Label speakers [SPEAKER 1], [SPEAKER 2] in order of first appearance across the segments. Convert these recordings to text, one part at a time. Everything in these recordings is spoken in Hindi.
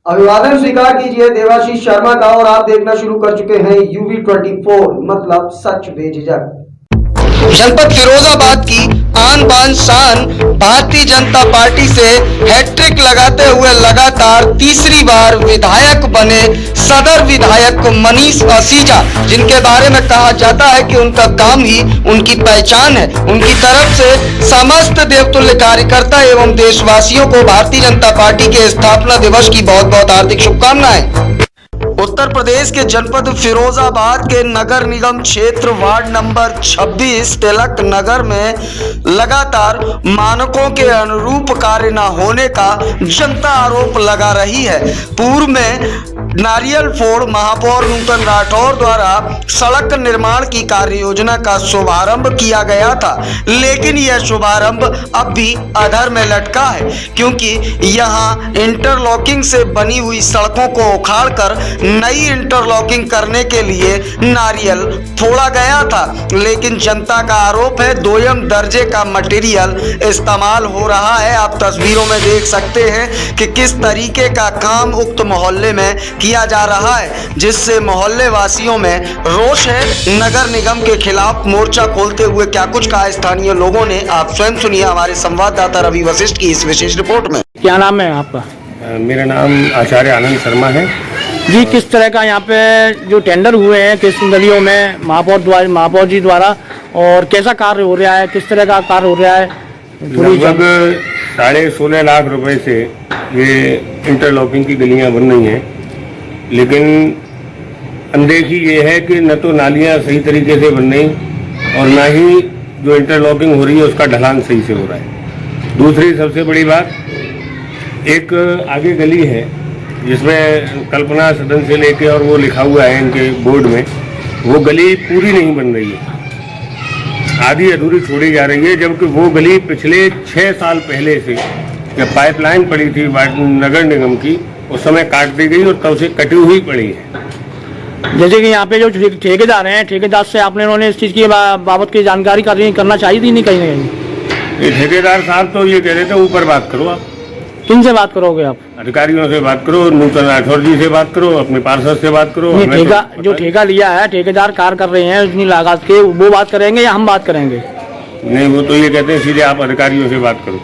[SPEAKER 1] अभिवादन स्वीकार कीजिए देवाशीष शर्मा का और आप देखना शुरू कर चुके हैं UV24 मतलब सच बेझिझक।
[SPEAKER 2] जनपद फिरोजाबाद की आन बान शान भारतीय जनता पार्टी से हैट्रिक लगाते हुए लगातार तीसरी बार विधायक बने सदर विधायक मनीष असीजा, जिनके बारे में कहा जाता है कि उनका काम ही उनकी पहचान है। उनकी तरफ से समस्त देवतुल्य कार्यकर्ता एवं देशवासियों को भारतीय जनता पार्टी के स्थापना दिवस की बहुत बहुत हार्दिक शुभकामनाएं। उत्तर प्रदेश के जनपद फिरोजाबाद के नगर निगम क्षेत्र वार्ड नंबर 26 तिलक नगर में लगातार मानकों के अनुरूप कार्य न होने का जनता आरोप लगा रही है। पूर्व में नारियल फोड़ महापौर नूतन राठौर द्वारा सड़क निर्माण की कार्य योजना का शुभारंभ किया गया था, लेकिन यह शुभारंभ अब भी अधर में लटका है, क्योंकि यहाँ इंटरलॉकिंग से बनी हुई सड़कों को उखाड़कर नई इंटरलॉकिंग करने के लिए नारियल फोड़ा गया था। लेकिन जनता का आरोप है दोयम दर्जे का मटेरियल इस्तेमाल हो रहा है। आप तस्वीरों में देख सकते हैं कि किस तरीके का काम उक्त मोहल्ले में किया जा रहा है, जिससे मोहल्ले वासियों में रोष है। नगर निगम के खिलाफ मोर्चा खोलते हुए क्या कुछ कहा स्थानीय लोगों ने, आप स्वयं सुनिए हमारे संवाददाता रवि वशिष्ठ की इस विशेष रिपोर्ट में।
[SPEAKER 3] क्या नाम है आपका?
[SPEAKER 4] मेरा नाम आचार्य आनंद शर्मा है
[SPEAKER 3] जी। किस तरह का यहाँ पे जो टेंडर हुए हैं किस गलियों में महापौर जी द्वारा, और कैसा कार्य हो रहा है, किस तरह का कार्य हो रहा है?
[SPEAKER 4] लगभग 16.5 लाख रुपए से ये इंटरलॉकिंग की गलियां बन रही हैं, लेकिन अनदेखी ये है कि न तो नालियां सही तरीके से बन रही और न ही जो इंटरलॉकिंग हो रही है उसका ढलान सही से हो रहा है। दूसरी सबसे बड़ी बात, एक आगे गली है जिसमें कल्पना सदन से लेके और वो लिखा हुआ है इनके बोर्ड में, वो गली पूरी नहीं बन रही है, आधी अधूरी छोड़ी जा रही है, जबकि वो गली पिछले 6 साल पहले से जब पाइपलाइन पड़ी थी नगर निगम की उस समय काट दी गई और तब से कटी हुई पड़ी है।
[SPEAKER 3] जैसे कि यहाँ पे जो ठेकेदार हैं, ठेकेदार से आपने उन्होंने इस चीज़ की बाबत की जानकारी करना चाहिए थी, नहीं कहीं ना कहीं?
[SPEAKER 4] ये ठेकेदार साहब तो ये कह रहे थे ऊपर बात करो। आप
[SPEAKER 3] किन से बात करोगे? आप
[SPEAKER 4] अधिकारियों से बात करो, नूतन राठौर जी से बात करो, अपने पार्षद से बात करो।
[SPEAKER 3] जो ठेका लिया है, ठेकेदार कार्य कर रहे हैं इतनी लागत के, वो बात करेंगे या हम बात करेंगे?
[SPEAKER 4] नहीं, वो तो ये कहते हैं सीधे आप अधिकारियों से बात करो,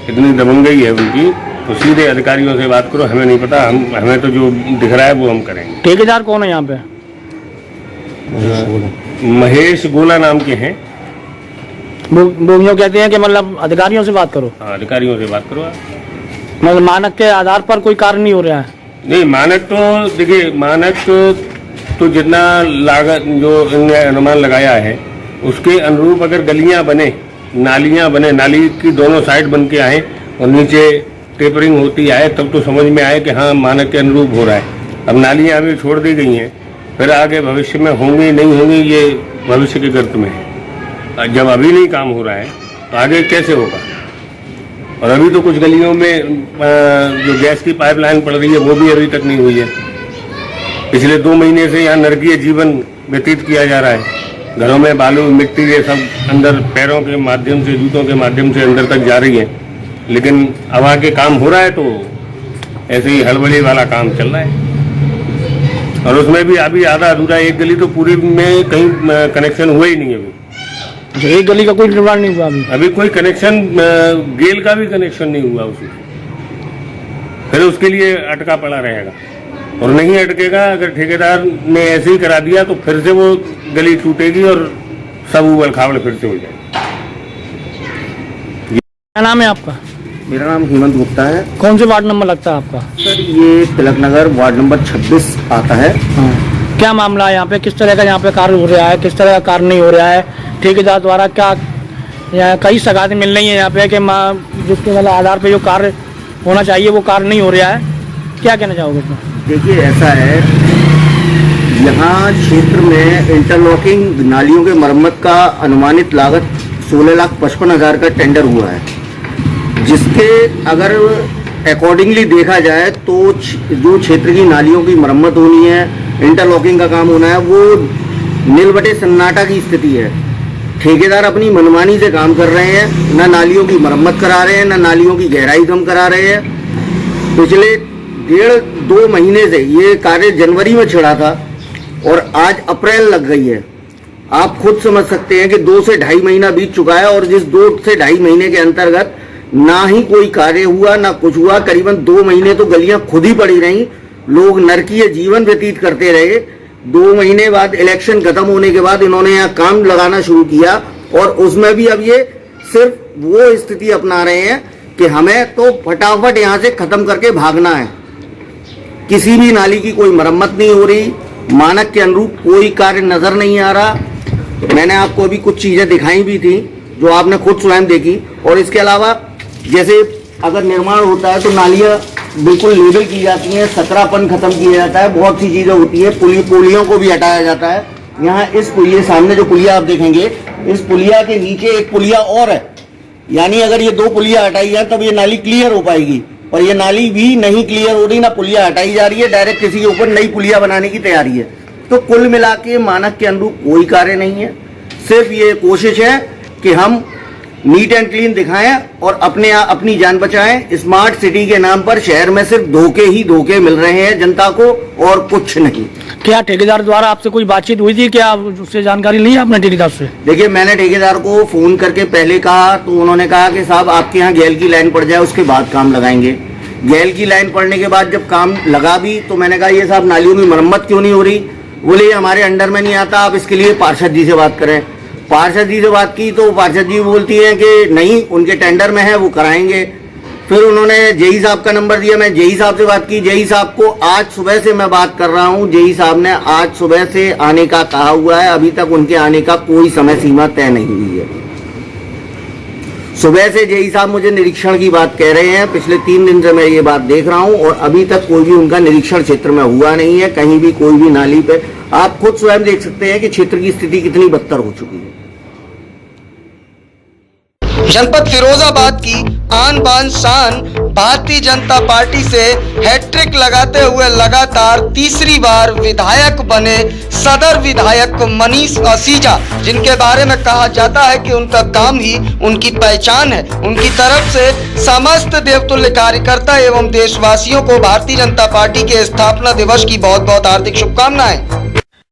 [SPEAKER 4] इतनी दबंगई है उनकी, तो सीधे अधिकारियों से बात करो। हमें नहीं पता, हमें तो जो दिख रहा है वो हम करेंगे।
[SPEAKER 3] ठेकेदार कौन है यहाँ पे?
[SPEAKER 4] महेश गोला नाम के हैं।
[SPEAKER 3] वो यूँ कहते हैं कि मतलब अधिकारियों से बात करो।
[SPEAKER 4] हाँ, अधिकारियों से बात करो।
[SPEAKER 3] मतलब मानक के आधार पर कोई कार्य नहीं हो रहा है?
[SPEAKER 4] नहीं, मानक तो देखिए, मानक तो जितना लागत जो इन्होंने अनुमान लगाया है उसके अनुरूप अगर गलियां बने, नालियां बने, नाली की दोनों साइड बन के आए और नीचे टेपरिंग होती आए, तब तो समझ में आए कि हाँ मानक के अनुरूप हो रहा है। अब नालियां अभी छोड़ दी गई हैं, फिर आगे भविष्य में होंगी नहीं होंगी ये भविष्य के गर्त में है। जब अभी नहीं काम हो रहा है तो आगे कैसे होगा? और अभी तो कुछ गलियों में जो गैस की पाइपलाइन पड़ रही है वो भी अभी तक नहीं हुई है। पिछले 2 महीने से यहाँ नरकीय जीवन व्यतीत किया जा रहा है। घरों में बालू मिट्टी ये सब अंदर पैरों के माध्यम से, जूतों के माध्यम से अंदर तक जा रही है, लेकिन अब आगे काम हो रहा है तो ऐसे ही हड़बड़ी वाला काम चल रहा है। और उसमें भी अभी आधा अधूरा, एक गली तो पूरी में कहीं कनेक्शन हुआ ही नहीं अभी।
[SPEAKER 3] एक गली का कोई निर्माण नहीं हुआ
[SPEAKER 4] अभी कोई कनेक्शन, गेल का भी कनेक्शन नहीं हुआ उसमें, फिर उसके लिए अटका पड़ा रहेगा। और नहीं अटकेगा, अगर ठेकेदार ने ऐसे ही करा दिया तो फिर से वो गली टूटेगी और सब उबड़ खाबड़ फिर से हो जाएगी।
[SPEAKER 3] क्या नाम है आपका?
[SPEAKER 5] मेरा नाम हेमंत गुप्ता है।
[SPEAKER 3] कौन से वार्ड नंबर लगता है आपका?
[SPEAKER 5] सर, ये तिलक नगर वार्ड नंबर 26 आता है।
[SPEAKER 3] क्या मामला है यहाँ पे? किस तरह का यहाँ पे कार्य हो रहा है, किस तरह का कार्य नहीं हो रहा है? ठेकेदार द्वारा क्या यहाँ कई शिकायतें मिल रही है यहाँ पे कि जिसके मतलब आधार पे जो कार्य होना चाहिए वो कार्य नहीं हो रहा है, क्या कहना चाहोगे इसमें?
[SPEAKER 5] देखिए, ऐसा है, यहाँ क्षेत्र में इंटरलॉकिंग नालियों के मरम्मत का अनुमानित लागत 16,55,000 का टेंडर हुआ है, जिसके अगर अकॉर्डिंगली देखा जाए तो जो क्षेत्र की नालियों की मरम्मत होनी है, इंटरलॉकिंग का काम होना है, वो नीलबटे सन्नाटा की स्थिति है। ठेकेदार अपनी मनमानी से काम कर रहे हैं, न नालियों की मरम्मत करा रहे हैं, न नालियों की गहराई कम करा रहे हैं। पिछले 1.5-2 महीने से ये कार्य जनवरी में छिड़ा था और आज अप्रैल लग गई है। आप खुद समझ सकते हैं कि 2 से 2.5 महीना बीत चुका है और जिस 2 से 2.5 महीने के अंतर्गत ना ही कोई कार्य हुआ ना कुछ हुआ। करीबन 2 महीने तो गलियां खुद ही पड़ी रहीं, लोग नरकीय जीवन व्यतीत करते रहे। 2 महीने बाद इलेक्शन खत्म होने के बाद इन्होंने यहाँ काम लगाना शुरू किया और उसमें भी अब ये सिर्फ वो स्थिति अपना रहे हैं कि हमें तो फटाफट यहाँ से खत्म करके भागना है। किसी भी नाली की कोई मरम्मत नहीं हो रही, मानक के अनुरूप कोई कार्य नजर नहीं आ रहा। मैंने आपको अभी कुछ चीजें दिखाई भी थी जो आपने खुद स्वयं देखी। और इसके अलावा जैसे अगर निर्माण होता है तो नालियां बिल्कुल लेवल की जाती हैं, सकरापन खत्म किया जाता है, बहुत सी चीजें होती है, पुलियों को भी हटाया जाता है। यहाँ इस पुलिया सामने जो पुलिया आप देखेंगे, इस पुलिया के नीचे एक पुलिया और है, यानी अगर ये 2 पुलिया हटाई जाए तब ये नाली क्लियर हो पाएगी। और ये नाली भी नहीं क्लियर हो रही, ना पुलिया हटाई जा रही है, डायरेक्ट किसी के ऊपर नई पुलिया बनाने की तैयारी है। तो कुल मिला के मानक के अनुरूप कोई कार्य नहीं है। सिर्फ ये कोशिश है कि हम नीट एंड क्लीन दिखाएं और अपनी जान बचाएं। स्मार्ट सिटी के नाम पर शहर में सिर्फ धोखे ही धोखे मिल रहे हैं जनता को और कुछ नहीं।
[SPEAKER 3] क्या ठेकेदार द्वारा आपसे कोई बातचीत हुई थी? क्या उससे जानकारी ली है आपने ठेकेदार से?
[SPEAKER 5] देखिए, मैंने ठेकेदार को फोन करके पहले कहा तो उन्होंने कहा कि साहब आपके यहाँ गैल की लाइन पड़ जाए उसके बाद काम लगाएंगे। गैल की लाइन पड़ने के बाद जब काम लगा भी तो मैंने कहा ये साहब नालियों की मरम्मत क्यों नहीं हो रही? बोले ये हमारे अंडर में नहीं आता, आप इसके लिए पार्षद जी से बात करें। पार्षद जी से बात की तो पार्षद जी बोलती हैं कि नहीं, उनके टेंडर में है, वो कराएंगे। फिर उन्होंने जेई साहब का नंबर दिया, मैं जेई साहब से बात की। जेई साहब को आज सुबह से मैं बात कर रहा हूं, जेई साहब ने आज सुबह से आने का कहा हुआ है, अभी तक उनके आने का कोई समय सीमा तय नहीं हुई है। सुबह से जेई साहब मुझे निरीक्षण की बात कह रहे हैं, पिछले 3 दिन से मैं ये बात देख रहा हूं और अभी तक कोई भी उनका निरीक्षण क्षेत्र में हुआ नहीं है, कहीं भी कोई भी नाली पे। आप खुद स्वयं देख सकते हैं कि क्षेत्र की स्थिति कितनी बदतर हो चुकी है।
[SPEAKER 2] जनपद फिरोजाबाद की आन बान शान भारतीय जनता पार्टी से हैट्रिक लगाते हुए लगातार तीसरी बार विधायक बने सदर विधायक मनीष असीजा, जिनके बारे में कहा जाता है कि उनका काम ही उनकी पहचान है। उनकी तरफ से समस्त देवतुल्य कार्यकर्ता एवं देशवासियों को भारतीय जनता पार्टी के स्थापना दिवस की बहुत बहुत हार्दिक शुभकामनाएं।